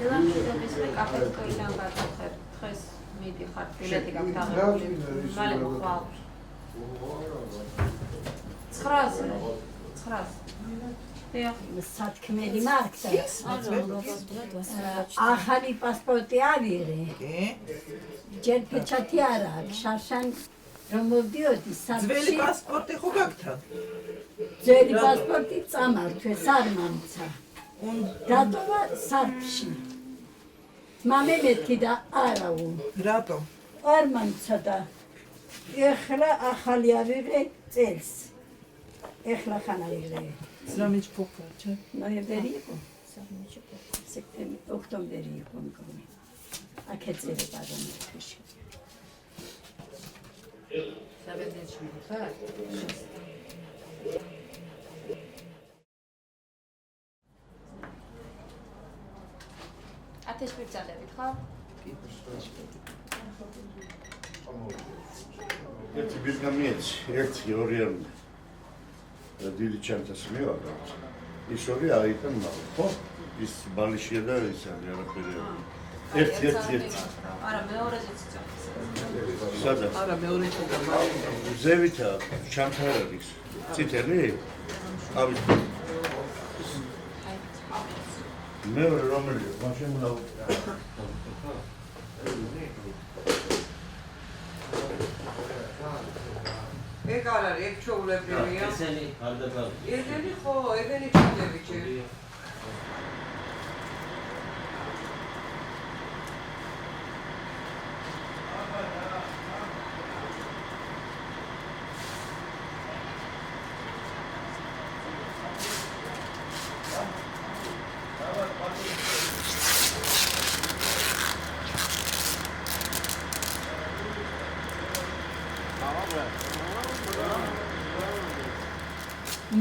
დილამშვიდობის მე კაფეცკოიდან გადავხერ. დღეს მიდიხარ, ბილეთი გაქვთ აღებული. მალე მოხვალ. 900. სათქმელი მარკა. ახალი პასპორტი ავიღე. ჯერ პეჩათი არა აქვს, შარშან რომ მოვდიოდი სათქმელი. ძველი პასპორტი ხო გაქვთ? ძველი პასპორტი წამართვეს არ მომცა. დატოვა სარფში. მამე მეთქი და არაუ. რატო? არ მომცა და ეხლა ახალი ავიღე წელს. ეხლა ხან ავიღე. ზრამიჩ ფოქაჩა. ნოემბერი იყო. სექტემბერი, ოქტომბერი იყო მგონი. აქეწերը პარლამენტში. საბედნეთში ხარ? ათეშ ვიწადებით ხო? ერთი ვიეტნამიეცი, ერთი ორიანი. დიდი ჩანთას მივაღა. ის ორი აიტან მალა, ხო? ის ბალიშია და ის არაფერი. ერთი. არა, მეორეზეც იწევს. სადა? არა, მეორეში და ზევითა ჩანთა არის. წითელი? ავი. მეორე რომელია? მაშინ უნდა ეგ არ არის, ეგ ჩაულებრივია. ესენი არ დაგავი. ეგენი ხო, ეგენი ჩადები ჯერ.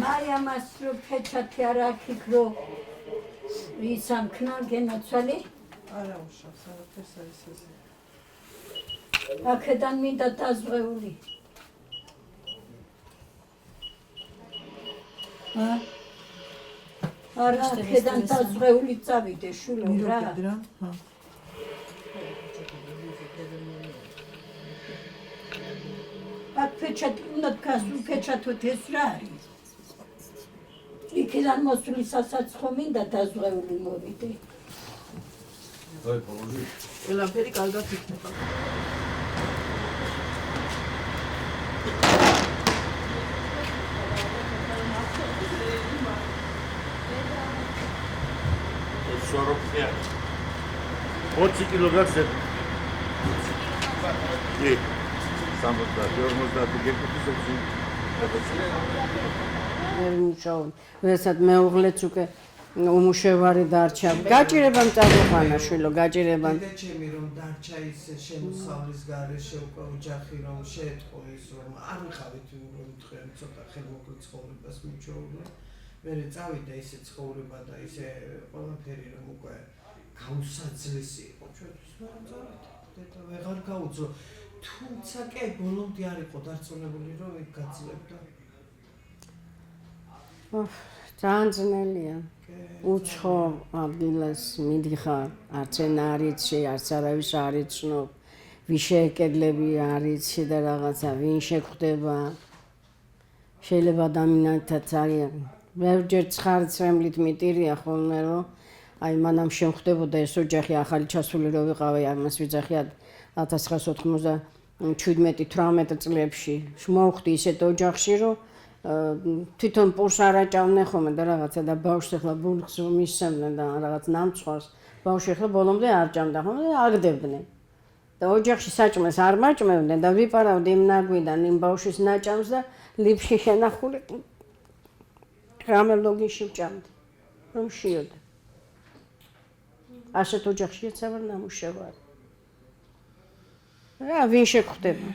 მაია მასრო პეჩათი არა ქიქრო ისამქნა გენაცვალი არა უშავს, არაფერს არის ესე. აქედან მინდა დაზღვეული არა აქედან დაზღვეული წავიდე შულო რა მირობდრა? ჰა. აქ პეჩათი უნდა დგას უპეჩათოთ ეს რა არის იქიდან მოსვლისასაც ხომ მინდა დაზღვეული მოვიდე ყველაფერი კარგად იქნება. სოროკია. 20 კილო გახსენ. კი. 50 გეკუთვნის მე მუშაობ, ვესაც მეუღლეც უკვე უმუშევარი დარჩა. გაჭირებამ წაგვიყვანა შვილო, გაჭირებამ. ჩემი რომ დარჩა ის შემოსავლის გარეშე უკვე ოჯახი რომ შეეთყო ის რომ არ ვიხავით რომ თქვენ ცოტა ხელმოკლე ცხოვრებას მიჩვეულე. მე წავიდა ისე ცხოვრება და ისე ყველაფერი რომ უკვე გაუსაძლესი იყო ჩვენთვის მაგრამ წავიდა. და ვეღარ გაუძლო. თუმცა კი ბოლომდე არ იყო დარწმუნებული რომ იქ გაძლებდა. ძალიან ძნელია. უცხო ადგილას მიდიხარ, არც ენა არ იცი, არც არავის არ იცნობ, ვის შეეკედლები არ იცი და რაღაცა, ვინ შეხვდება. შეიძლება ადამიანთაც არის. ბევრჯერ ცხარცრემლით მიტირია ხოლმე, რომ აი მანამ შემხვდებოდა ეს ოჯახი ახალი ჩასული რო ვიყავი, ამას ვიძახიათ 1997-18 წლებში. მოვხვდი ისეთ ოჯახში, რომ თვითონ პურს არ აჭავდნენ ხოლმე და რაღაცა და ბავშვს ახლა ბულხს მისცემდნენ და რაღაც ნამცხვარს ბავშვი ახლა ბოლომდე არ ჭამდა ხოლმე და აგდებდნენ და ოჯახში საჭმელს არ მაჭმევდნენ და ვიპარავდი იმ ნაგვიდან იმ ბავშვის ნაჭამს და ლიფში შენახული რამელოგიში ვჭამდი რომ შიოდა ასეთ ოჯახში ეცავარ ნამუშევარი რა ვინ შეხვდება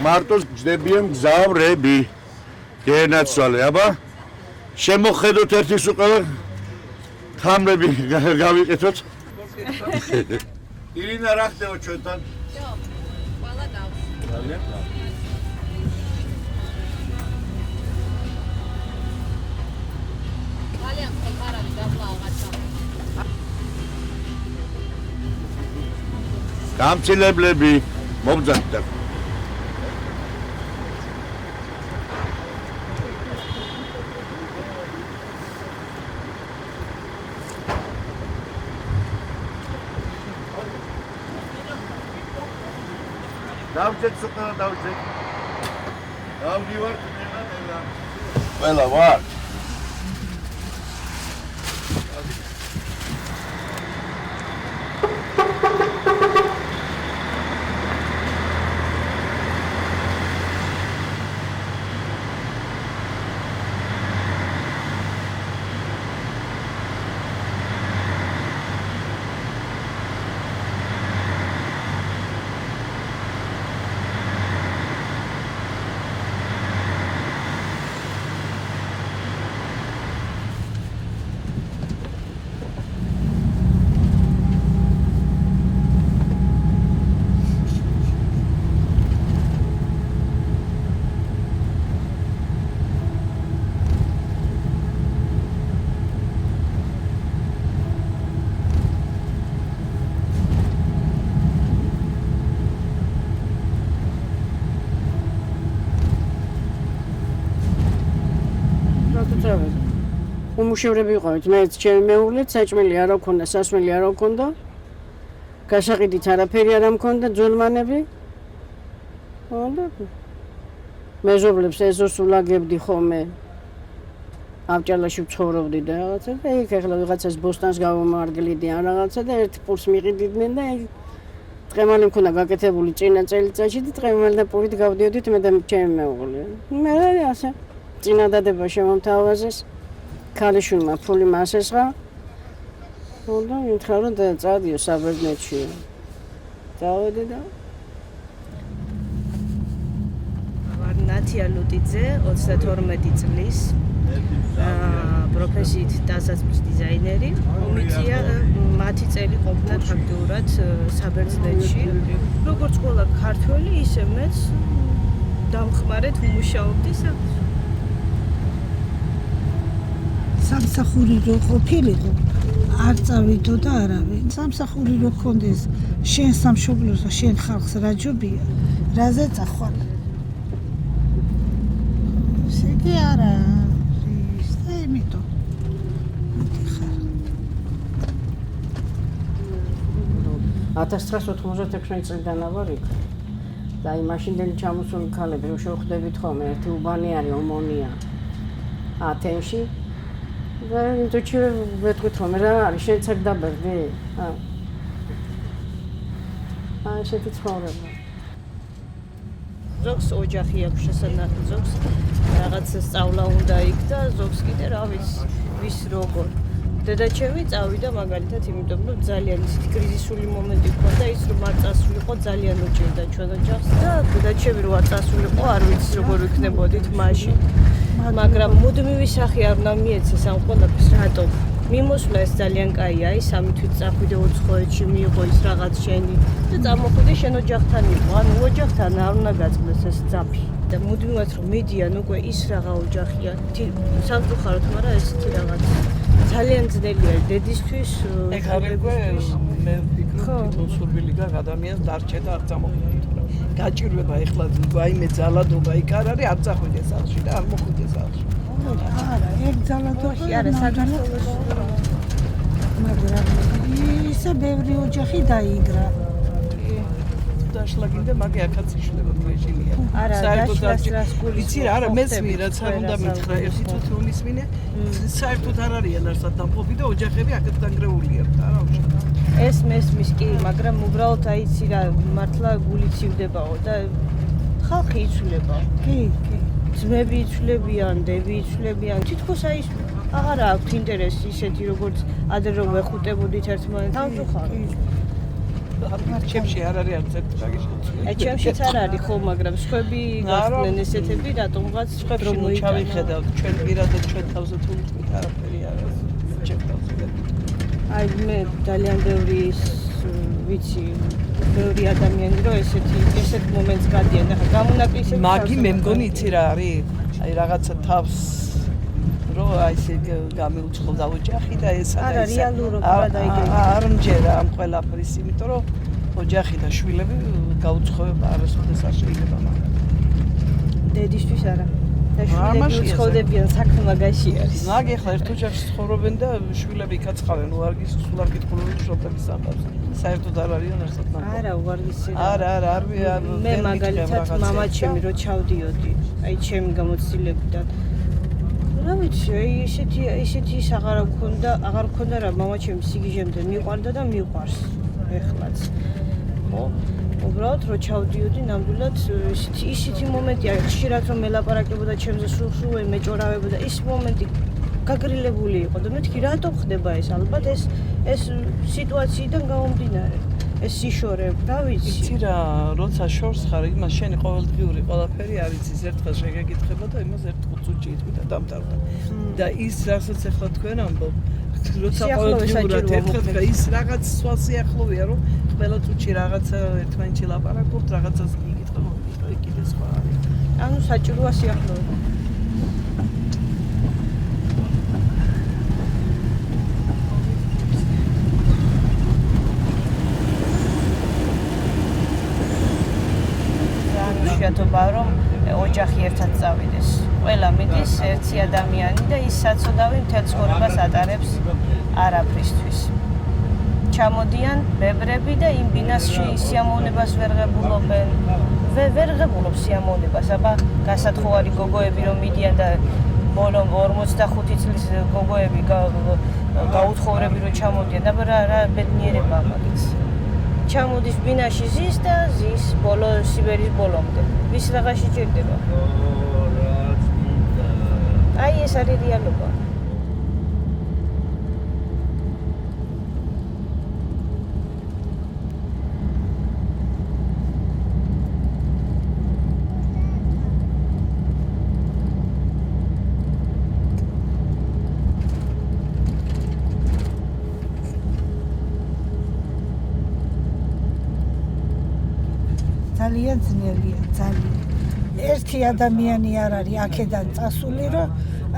მარტოს ჯდებიან გზავრები. გენაცვალე, აბა. შემოხედოთ ერთის უყელა თამრები გავიყეთოთ. ირინა რა ხდება ჩვენთან? ყველა დავს. ძალიან. ძალიან ხმარავი დაბლა აღაცა. გამცილებლები მომძანდა. დავჭეთ სოკა დავჭეთ. დავდივართ ნელა. ყველა ვარ. უმუშევრები ვიყავით, მეც ჩემი მეუღლეც, საჭმელი არ აქვს, სასმელი არ აქვს. გასაყიდით არაფერი არ მქონდა, ძველმანები. და მეზობლებს ეზოსულაგებდი ხოლმე. ავჭალაში ვცხოვრობდი და რაღაცა და იქ ახლა ვიღაცას ბოსტანს გავამარგლიდი ან რაღაცა და ერთ პურს მიყიდიდნენ და ტყემალი მქონდა გაკეთებული წინა წელიწადში და ტყემალი და პურით გავდიოდით მე და ჩემი მეუღლე. მე ასე წინადადება შემომთავაზეს. ქალიშვილმა ფული მასესღა. და მითხრა რომ წავიდიო საბერძნეთში. წავედი და ნათია ლუტიძე 32 წლის პროფესიით დასაწყის დიზაინერი. უმიწია მათი წელი ყოფნა ფაქტიურად საბერძნეთში. როგორც ყველა ქართველი, ისე მეც დამხმარეთ ვმუშაობდი სამსახური რო ყოფილიყო არ წავიდო და არავინ. სამსახური რო გქონდეს შენ სამშობლოს და შენ ხალხს რა ჯობია, რაზე წახვალ. ისეთი არა არის და იმიტომ. 1996 წლიდან ვარ იქ. და იმაშინდელი ჩამოსული ქალები რომ შევხვდებით ხოლმე, ერთი უბანი არის ომონია. ათენში და ინტუჩი ვეთქვით რომ რა არის შენ ცერ დაბერდი? ესეთი ცხოვრება. ზოგს ოჯახი აქვს შესანახი, ზოგს რაღაც სწავლა უნდა იქ და ზოგს კიდე რა ვიცი, ვის როგორ. დედაჩემი წავიდა მაგალითად იმიტომ რომ ძალიან ისეთი კრიზისული მომენტი ჰქონდა, ის რომ არ წასულიყო ძალიან უჭირდა ჩვენ ოჯახს და დედაჩემი რო არ წასულიყო არ ვიცი როგორ ვიქნებოდით მაშინ. მაგრამ მუდმივი სახე არ უნდა მიეცეს ამ ყველაფერს რატომ? მიმოსვლა ეს ძალიან კაია, აი 3 თვით წახვიდე უცხოეთში მიიღო ის რაღაც შენი და წამოხვიდე შენ ოჯახთან იყო, ანუ ოჯახთან არ უნდა გაწყდეს ეს ძაფი. და მუდმივად რომ მიდიან უკვე ის რაღა ოჯახია, სამწუხაროდ, მაგრამ ესეთი რაღაც ძალიან ძნელია დედისთვის, ხარებისთვის. მე ვფიქრობ, თვითონ სურვილი გაქვს ადამიანს დარჩე და არ წამოხვიდე. გაჭირვება ეხლა ვაიმე ძალადობა იქ არ არის, არ წახვიდე სახლში და არ მოხვიდე სახლში. არა, ეგ ძალადობა არა, საქართველოს მაგრამ ისა ბევრი ოჯახი დაიგრა. დაშლაგინდა მაგე აქაც იშლება მეშინია. არა, დაშლას გულის. იცი რა, არა, მეც მირაც არ უნდა მითხრა, ერთი თვით რომ ისმინე, საერთოდ არ არიან არსად დამყოფი და ოჯახები აქაც დანგრეულია, არა უშენ. ეს მესმის კი, მაგრამ უბრალოდ აი იცი რა, მართლა გული ცივდებაო და ხალხი იცვლებაო. კი. ძმები იცვლებიან, დები იცვლებიან, თითქოს აი აღარ აქვს ინტერესი ისეთი როგორც ადრე რომ ვეხუტებოდით ერთმანეთს. სამწუხაროდ. ჩემში არ არის არც ერთი რაგი შეცვლილი. აი ჩემშიც არ არის ხო, მაგრამ სხვები გახდნენ ესეთები, რატომღაც სხვებში ნუ ჩავიხედავთ, ჩვენ პირადად ჩვენ თავზე თუ ვიტყვით არაფერი არ არის. ჩემ თავზე. აი მე ძალიან ბევრი ვიცი, ბევრი ადამიანი რომ ესეთ მომენტს გადიან და გამონაკლისებს. მაგი მე მგონი იცი რა არის? აი რაღაცა თავს რომ აი ესე გამეუწყლდა ოჯახი და ესა და არა, ესა. რეალურად გადაიგე. არ მჯერა ამ ყველაფრის, იმიტომ რომ ოჯახი და შვილები გაუცხოება არასოდეს არ შეიძლება მაგრამ. დედისთვის არა. და შვილები უცხოდებიან საქმე მაგაში არის. მაგ ეხლა ერთ ოჯახში ცხოვრობენ და შვილები იკაცხავენ უარგის სულ არ გითხულობ შოპების სამყაროს. საერთოდ არ არიან არსად ნახო. არა, უარგისი. არა, მე მაგალითად მამა ჩემი რო ჩავდიოდი, აი ჩემი გამოცდილებიდან. რა ვიცი, ისეთი ის აღარ მქონდა რა მამა ჩემი სიგიჟემდე მიყვარდა და მიყვარს ეხლაც. ხო? უბრალოდ რო ჩავდიოდი ნამდვილად ისეთი მომენტი არის ხშირად რომ ელაპარაკებოდა ჩემზე სულ მეჭორავებოდა ის მომენტი გაგრილებული იყო და მეთქი რატომ ხდება ეს ალბათ ეს სიტუაციიდან გამომდინარე ეს სიშორე რა ვიცი იცი რა როცა შორს ხარ იმას შენი ყოველდღიური ყველაფერი არ იცის ერთხელ შეგეკითხება და იმას ერთ ხუთი იტყვი და დამთავრდა და ის რასაც ახლა თქვენ ამბობ როცა ყოველდღიურად ერთხელ ის რაღაც სხვა სიახლოვეა რომ ყველა წუთში რაღაცა ერთმანეთში ლაპარაკობთ რაღაცას იკითხება კიდე სხვა არის ანუ საჭიროა სიახლოვე შეათობა რომ ოჯახი ერთად წავიდეს. ყველა მიდის ერთი ადამიანი და ის საცოდავი მთელ ცხოვრებას ატარებს არაფრისთვის. ჩამოდიან ბებრები და იმ ბინასში სიამოვნებას ვერ ღებულობენ. ვერ ღებულობს სიამოვნებას, აბა გასათხოვარი გოგოები რომ მიდიან და ბოლო 45 წლის გოგოები გაუთხოვრები რომ ჩამოდიან და რა ბედნიერება მაგის. ჩამოდის ბინაში ზის და ზის ბოლო სიბერის ბოლომდე. ვის რაღაც შეჭირდება? აი ეს არის რეალობა. ძალიან ძნელია, ძალიან. ერთი ადამიანი არ არის აქედან წასული, რომ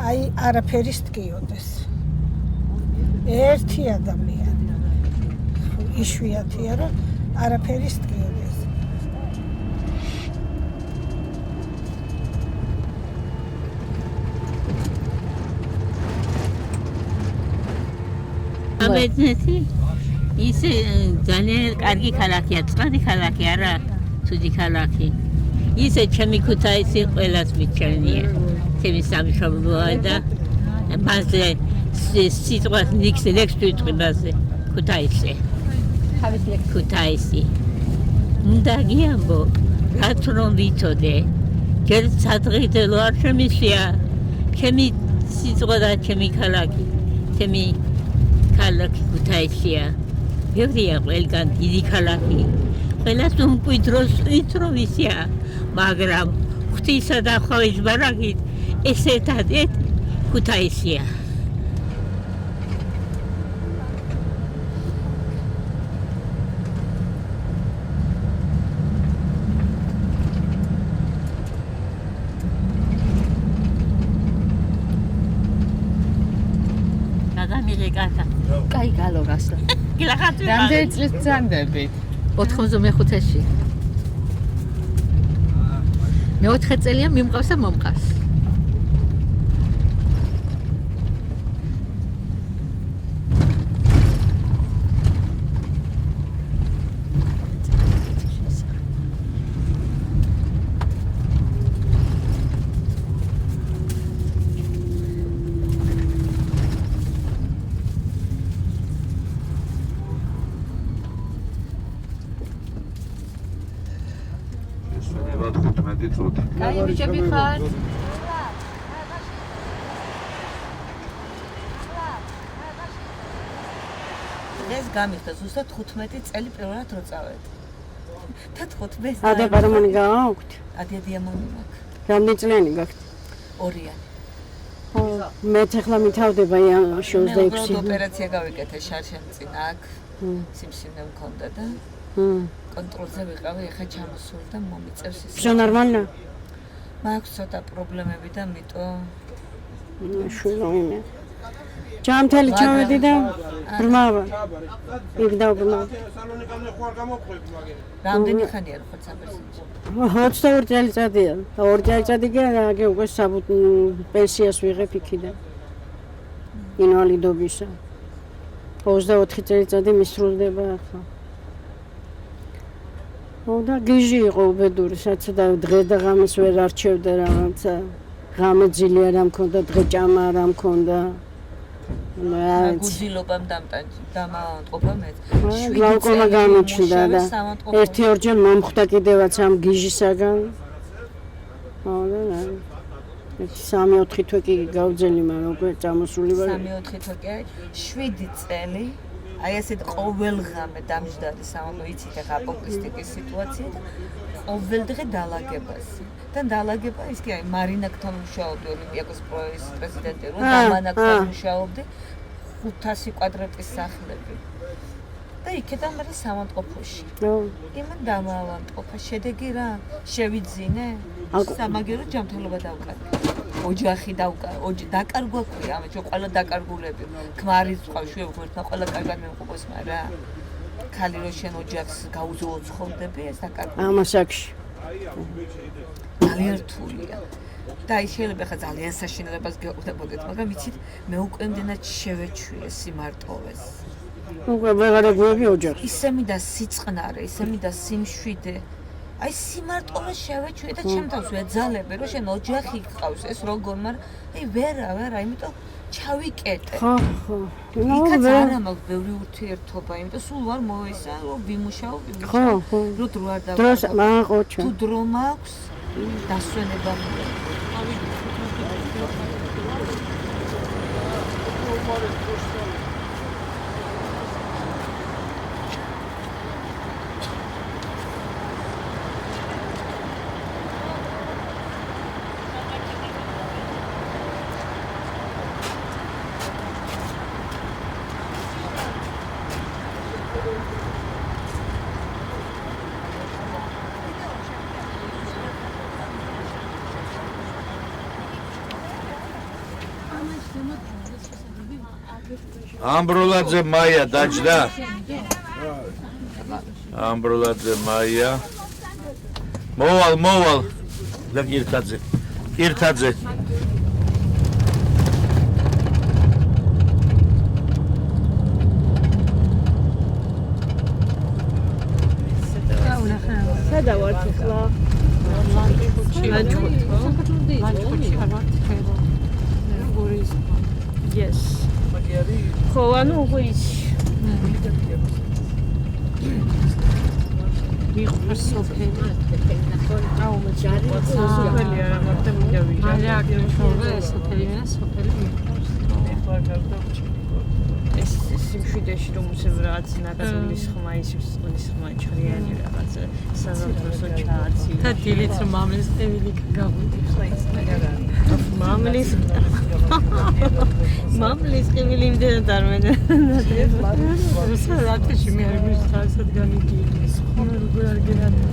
აი არაფერის დგიოდეს. ერთი ადამიანი. იშვიათია, რომ არაფერის დგიოდეს. ამეთნეთი ის ძალიან კარგი ქალაქია, წყალი ქალაქი არა. Tudi ქალაქი. ისე ჩემი ქუთაისი ყველას მიჩვენია. ჩემი სამშობლოა და მასზე სიტყვას ნიქს ლექს ვიტყვი მასზე. ქუთაისი. თავის ლექს ქუთაისი. უნდა გიამბო, რაც რომ ვიცოდე. ჯერ სადღიდელო არ შემისია. ჩემი სიტყვა და ჩემი ქალაქი. ჩემი ქალაქი ქუთაისია. ბევრია ყველგან დიდი ქალაქი. ყველას უმკვიდროს ვიწროვისია, მაგრამ ღვთისა და ხვავის ბარაკით ეს ერთადერთ ქუთაისია. გადამიღე კარტა. კაი გალოგასა. გილახატვი. რამდენი წლის წამდებით? 95-ში. მე 4 წელია მიმყავს და მომყავს. კაი ბიჭები ხარ? ეს გამიხდა ზუსტად 15 წელი პირველად რო წავედი. და 15 ადაპარამონი გააქვთ? ადიადიამონი მაქვს. რამდენი წლიანი გაქვთ? 2-იანი. მე ახლა მითავდება შოუს და 6. მე ოპერაცია გავიკეთე შარშემწინ აქ. სიმსივნე მქონდა და კონტროლზე ვიყავი, ეხა ჩამოსული და მომიწევს ის. Всё нормально? მაქვს ცოტა პრობლემები და მიტო შვილოიმე. ჯამთელი ჩავედი და ბრმავა. იქ დაბრმა. რამდენი ხანია რო ხარ საბერძნეთში? 22 წელიწადია. 2 წელიწადი კი უკვე პენსიას ვიღებ იქიდან. ინვალიდობისა. 24 წელიწადი მისრულდება ახლა. და გიჟი იყო უბედური, სადაც და დღე და ღამეს ვერ არჩევდა რაღაცა. ღამე ძილი არ მქონდა, დღე ჭამა არ მქონდა. გუძილობამ დამაუნტყოფა მე. გლაუკომა გამოჩნდა და 1-2 მომხვდა კიდევაც ამ გიჟისაგან. და 3-4 თვე კი გავძელი, მაგრამ უკვე წამოსული ვარ. 3-4 თვე კი არის 7 წელი. აი ესეთ ყოველღამე დამჯდარი სამომო იცით ახლა აპოკლისტიკის სიტუაცია და ყოველდღე დალაგებასი. და დალაგება ის კი არის მარინაკთან მუშაობდი ოლიმპიაკოს პრეზიდენტი რომ დამანაკთან მუშაობდი 500 კვადრატის სახლები. და იქიდან მე სამონტყოფოში. იმან დამავანტყოფა. შედეგი რა? შევიძინე? სამაგერო ჯანმრთელობა დავკარგე. ოჯახი დაკარგვა ქვია, ამაჩო ყველა დაკარგულები. ქმარი წყავში ვეღერთმა ყველა კარგად მემყოფოს, მაგრამ ქალი რო შენ ოჯახს გაუძოცხლდები, ეს დაკარგვა. ამასაკში. ძალიან რთულია. და ის შეიძლება ხა ძალიან საშინელებას გეყვდებოდეთ, მაგრამ იცით, მე უკვე იმდენად შევეჩვიე სიმარტოვეს. უკვე ვეღარ აგვიები ოჯახს. ისე მინდა სიწყნარე, ისე მინდა სიმშვიდე. აი სიმარტოვე შევეჩვიე და ჩემ თავს ვეძალები, რომ შენ ოჯახი გყავს, ეს როგორ, მაგრამ აი ვერა, იმიტომ ჩავიკეტე. ხო. იქაც არ მაქვს ბევრი ურთიერთობა, იმიტომ სულ ვარ მოესა, რომ ვიმუშაო. ხო. რო დრო არ დავყო. დროს მაყოჩა. თუ დრო მაქვს, დასვენება. ამბროლაძე მაია დაჯდა. ამბროლაძე მაია. მოვალ. და კირთაძე. სადა ვარ ახლა? Yes. ხო, ანუ უკვე ის მიყვარს სოფელი. აუ მე ჯარი სოფელი არა, მაგრამ მიგავიდა. არა, აქ სოფელი მე სოფელი მიყვარს. ეს სიმშვიდეში რომ უცებ რაღაც ნაკაზულის ხმა ჭრიანი რაღაც საზამთროსო ჩააცი. და დილით რომ მამლის ტევილი გავიდი ხა ის რა. მამლის ტევილი იმდენად არ მენადება. რუსა რატეში მე არ მისთასად განიგიდი. ხო როგორ არ გენადი.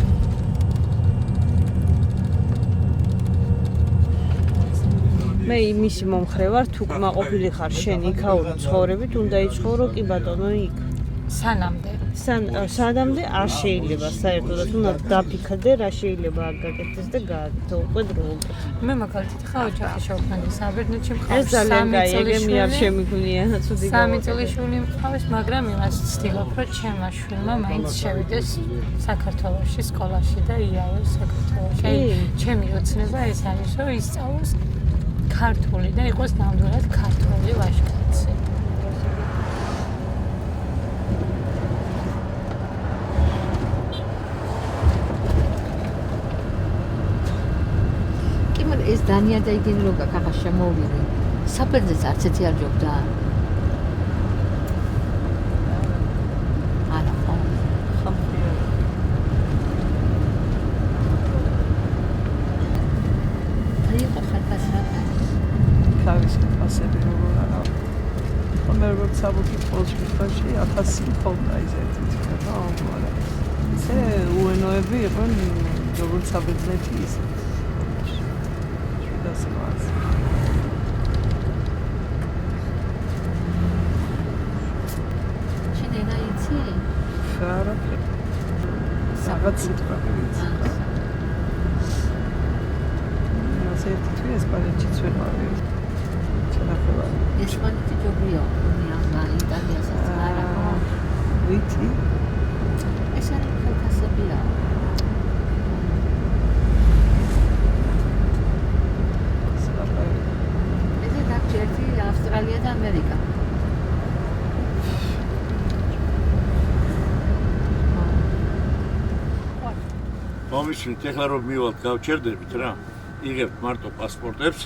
მე იმისი მომხრე ვარ, თუ კმაყოფილი ხარ შენ იქაური ცხოვრებით, უნდა იცხოვრო კი ბატონო იქ. სანამდე არ შეიძლება საერთოდ, უნდა დაფიქრდე რა შეიძლება არ გაკეთდეს და გააკეთო უკვე დროულად. მე მაგალითად ხა ოჯახი შევქმნი საბერძნეთში მყავს. ეს ძალიან გაიგე, მე არ შემიგვინია ცუდი გავა. 3 წელი შვილი მყავს, მაგრამ იმას ვცდილობ, რომ ჩემმა შვილმა მაინც შევიდეს საქართველოში სკოლაში და იავოს საქართველოში. ჩემი ოცნება ეს არის, რომ ისწავლოს ქართული და იყოს ნამდვილად ქართული ვაჟკაცი. ეს დანია და იგი რო გაკახა შემოვიდი. საბერძნეთს არც ერთი არ ჯობდა. არა, ხო. აი, ხალხასა. ქარის ფასები როგორ არა. მე როგორც საბუთი პოლში 1000 ხომდა ისეთი თქმა, მაგრამ ესე უენოები იყვნენ როგორც საბერძნეთი ისე. ენა იცი? არაფერი. რაღაც სიტყვა ვიცი. ასე თუ ესპანეთშიც ვერ ვარ. ჩანახება. ესპანეთი ჯობია, მე იტალიასაც არა. ვიცი. ეს არის ხალხასებია. ეს დაგჭერდი ავსტრალია და ამერიკა. მომისმით, ეხლა რომ მივალთ გავჩერდებით რა, იღებთ მარტო პასპორტებს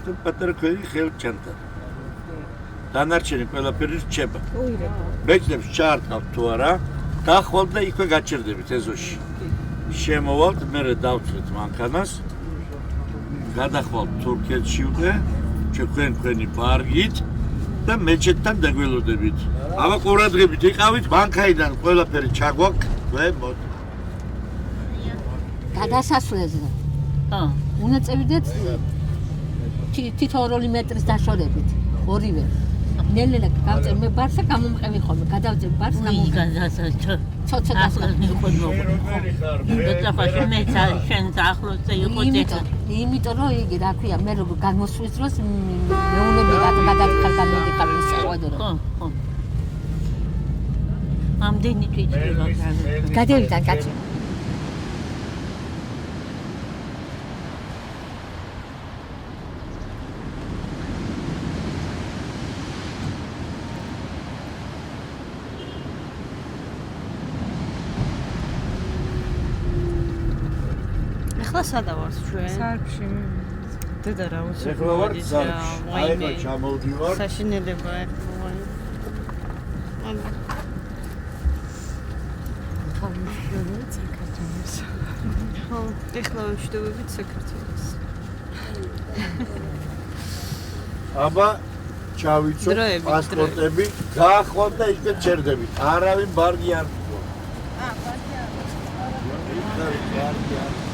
და პატარა ქვევი ხელთ ჩანთან. დანარჩენი ყველაფერი რჩება. ბეჭდებს ჩაარტყავთ თუ არა, დახვალთ და იქვე გაჩერდებით ეზოში. შემოვალთ, მერე დავთვლით მანქანას, გადახვალთ თურქეთში უკვე, თქვენი ბარგით და მეჩეთთან დაგველოდებით. აბა ყურადღებით იყავით, მანქანიდან ყველაფერი ჩაგვაქვს, მოდი. გადასასვლელზე. უნდა წევიდეთ თითო 2 მეტრის დაშორებით, ორივე. ნელ-ნელა გავწევ მე ბარს და გამომყევი ხოლმე, გადავწევ ბარს გამომყევი. ცოტა იმიტომ რომ იგი რა ქვია, მე როგორ გამოსვლის დროს მეუნები გადადიხარ გამოდიხარ ის ყვედო. ხო. ამდენი თვითონ გადავიდა კაცი. ახლა სადა ვართ ჩვენ? სარფში. დედა რა უცებ. ეხლა ვარ სარფში. აიღო ჩამოვდივარ. საშინელება ეხლა. ხო, ეხლა ვშვიდობებით საქართველოს. აბა ჩავიცო პასპორტები, გაახვალ და იქ ჩერდებით. არავინ ბარგი არ გქონდა. ბარგი არ.